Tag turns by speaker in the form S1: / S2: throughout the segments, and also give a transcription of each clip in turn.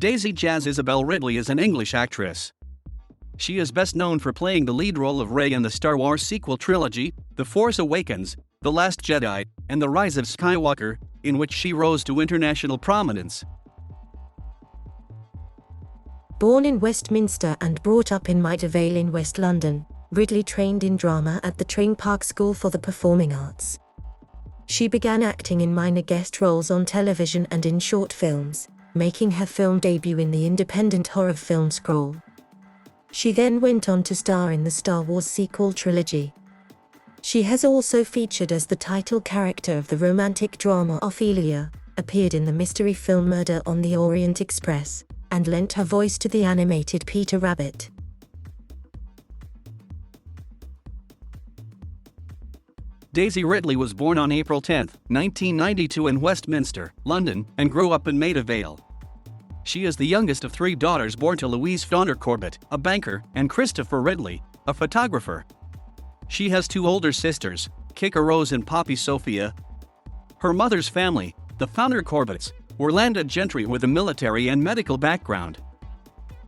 S1: Daisy Jazz Isabel Ridley is an English actress. She is best known for playing the lead role of Rey in the Star Wars sequel trilogy, The Force Awakens, The Last Jedi, and The Rise of Skywalker, in which she rose to international prominence.
S2: Born in Westminster and brought up in Maida Vale in West London, Ridley trained in drama at the Tring Park School for the Performing Arts. She began acting in minor guest roles on television and in short films, making her film debut in the independent horror film Scroll. She then went on to star in the Star Wars sequel trilogy. She has also featured as the title character of the romantic drama Ophelia, appeared in the mystery film Murder on the Orient Express, and lent her voice to the animated Peter Rabbit.
S1: Daisy Ridley was born on April 10, 1992 in Westminster, London, and grew up in Maida Vale. She is the youngest of three daughters born to Louise Fauner Corbett, a banker, and Christopher Ridley, a photographer. She has two older sisters, Kika Rose and Poppy Sophia. Her mother's family, the Fauner Corbetts, were landed gentry with a military and medical background.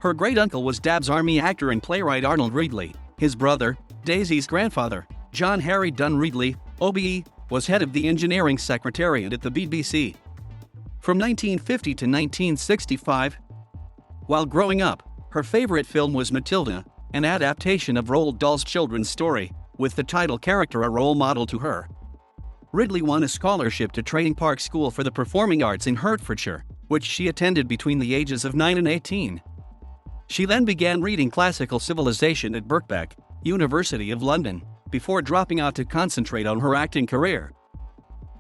S1: Her great-uncle was Dab's Army actor and playwright Arnold Ridley. His brother, Daisy's grandfather, John Harry Dunn Ridley, OBE, was head of the engineering secretariat at the BBC. From 1950 to 1965. While growing up, her favorite film was Matilda, an adaptation of Roald Dahl's children's story, with the title character a role model to her. Ridley won a scholarship to Tring Park School for the Performing Arts in Hertfordshire, which she attended between the ages of 9 and 18. She then began reading classical civilization at Birkbeck, University of London, before dropping out to concentrate on her acting career.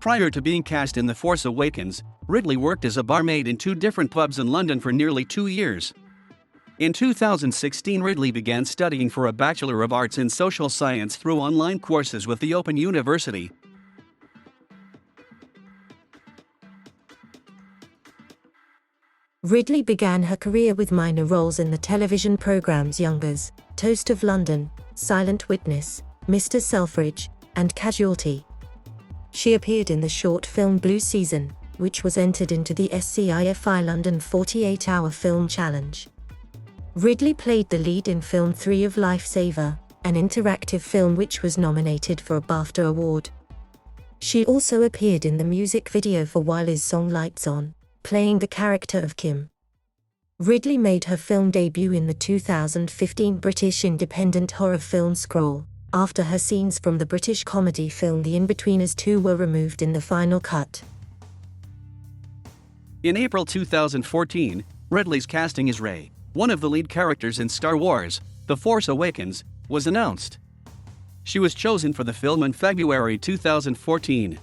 S1: Prior to being cast in The Force Awakens, Ridley worked as a barmaid in two different pubs in London for nearly 2 years. In 2016, Ridley began studying for a Bachelor of Arts in Social Science through online courses with the Open University.
S2: Ridley began her career with minor roles in the television programs Youngers, Toast of London, Silent Witness, Mr. Selfridge, and Casualty. She appeared in the short film Blue Season, which was entered into the SCIFI London 48-Hour Film Challenge. Ridley played the lead in film 3 of Lifesaver, an interactive film which was nominated for a BAFTA award. She also appeared in the music video for Wiley's song Lights On, playing the character of Kim. Ridley made her film debut in the 2015 British independent horror film Scroll, after her scenes from the British comedy film The Inbetweeners 2 were removed in the final cut.
S1: In April 2014, Ridley's casting as Rey, one of the lead characters in Star Wars, The Force Awakens, was announced. She was chosen for the film in February 2014.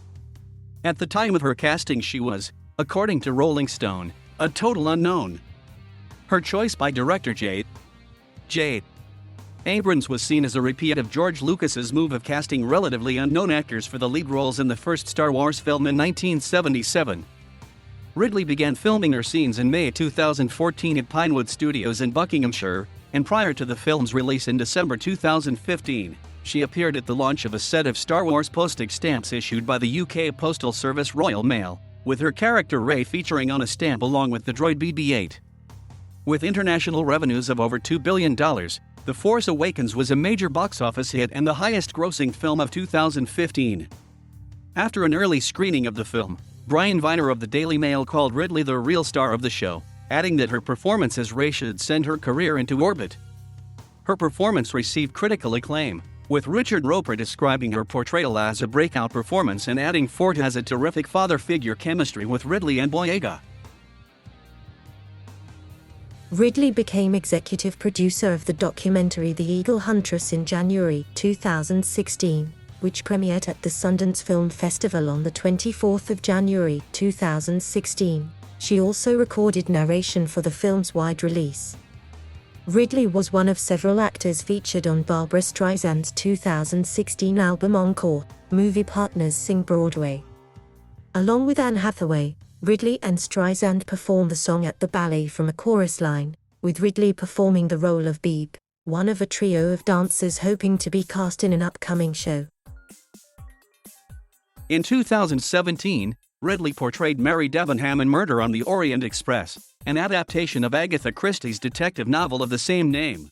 S1: At the time of her casting she was, according to Rolling Stone, a total unknown. Her choice by director J. Abrams was seen as a repeat of George Lucas's move of casting relatively unknown actors for the lead roles in the first Star Wars film in 1977. Ridley began filming her scenes in May 2014 at Pinewood Studios in Buckinghamshire, and prior to the film's release in December 2015, she appeared at the launch of a set of Star Wars postage stamps issued by the UK Postal Service Royal Mail, with her character Rey featuring on a stamp along with the droid BB-8. With international revenues of over $2 billion, The Force Awakens was a major box office hit and the highest-grossing film of 2015. After an early screening of the film, Brian Viner of the Daily Mail called Ridley the real star of the show, adding that her performance as Rey should send her career into orbit. Her performance received critical acclaim, with Richard Roper describing her portrayal as a breakout performance and adding Ford has a terrific father-figure chemistry with Ridley and Boyega.
S2: Ridley became executive producer of the documentary The Eagle Huntress in January 2016, which premiered at the Sundance Film Festival on the 24th of January 2016. She also recorded narration for the film's wide release. Ridley was one of several actors featured on Barbra Streisand's 2016 album Encore, Movie Partners Sing Broadway. Along with Anne Hathaway, Ridley and Streisand performed the song at the ballet from a chorus line, with Ridley performing the role of Beeb, one of a trio of dancers hoping to be cast in an upcoming show.
S1: In 2017, Ridley portrayed Mary Debenham in Murder on the Orient Express, an adaptation of Agatha Christie's detective novel of the same name.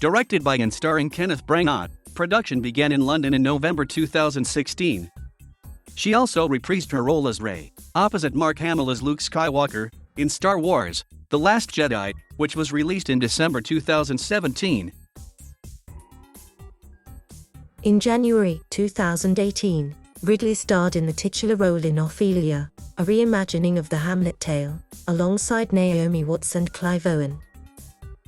S1: Directed by and starring Kenneth Branagh, production began in London in November 2016. She also reprised her role as Rey, opposite Mark Hamill as Luke Skywalker, in Star Wars: The Last Jedi, which was released in December 2017.
S2: In January 2018, Ridley starred in the titular role in Ophelia, a reimagining of the Hamlet tale, alongside Naomi Watts and Clive Owen.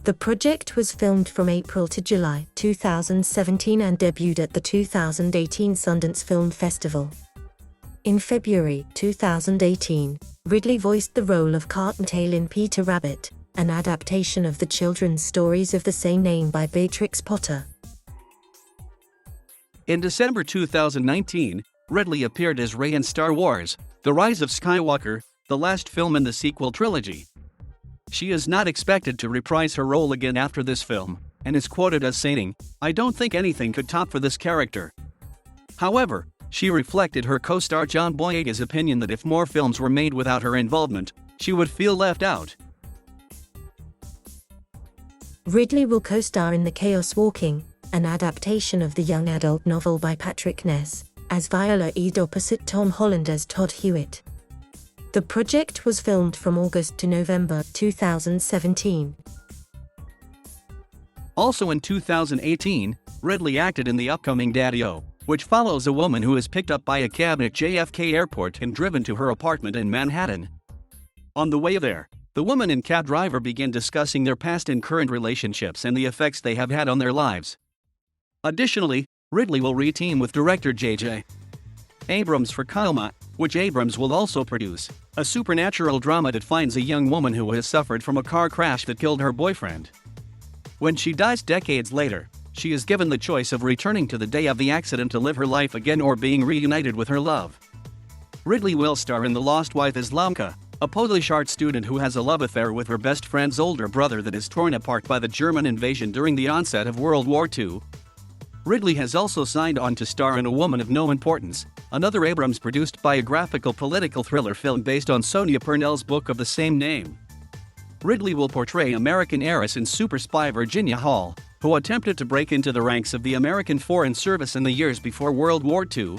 S2: The project was filmed from April to July 2017 and debuted at the 2018 Sundance Film Festival. In February 2018, Ridley voiced the role of Cottontail in Peter Rabbit, an adaptation of the children's stories of the same name by Beatrix Potter.
S1: In December 2019, Ridley appeared as Rey in Star Wars: The Rise of Skywalker, the last film in the sequel trilogy. She is not expected to reprise her role again after this film, and is quoted as saying, "I don't think anything could top for this character." However, she reflected her co-star John Boyega's opinion that if more films were made without her involvement, she would feel left out.
S2: Ridley will co-star in The Chaos Walking, an adaptation of the young adult novel by Patrick Ness, as Viola Eade opposite Tom Holland as Todd Hewitt. The project was filmed from August to November 2017.
S1: Also in 2018, Ridley acted in the upcoming Daddy-O, which follows a woman who is picked up by a cab at JFK Airport and driven to her apartment in Manhattan. On the way there, the woman and cab driver begin discussing their past and current relationships and the effects they have had on their lives. Additionally, Ridley will re-team with director J.J. Abrams for Coma, which Abrams will also produce, a supernatural drama that finds a young woman who has suffered from a car crash that killed her boyfriend. When she dies decades later, she is given the choice of returning to the day of the accident to live her life again or being reunited with her love. Ridley will star in The Lost Wife as Lamka, a Polish art student who has a love affair with her best friend's older brother that is torn apart by the German invasion during the onset of World War II. Ridley has also signed on to star in A Woman of No Importance, another Abrams-produced biographical political thriller film based on Sonia Purnell's book of the same name. Ridley will portray American heiress and super spy Virginia Hall, who attempted to break into the ranks of the American Foreign Service in the years before World War II.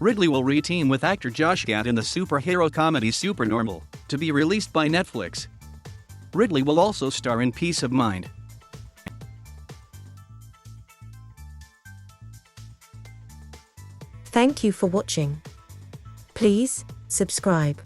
S1: Ridley will re-team with actor Josh Gad in the superhero comedy Supernormal, to be released by Netflix. Ridley will also star in Peace of Mind.
S2: Thank you for watching. Please subscribe.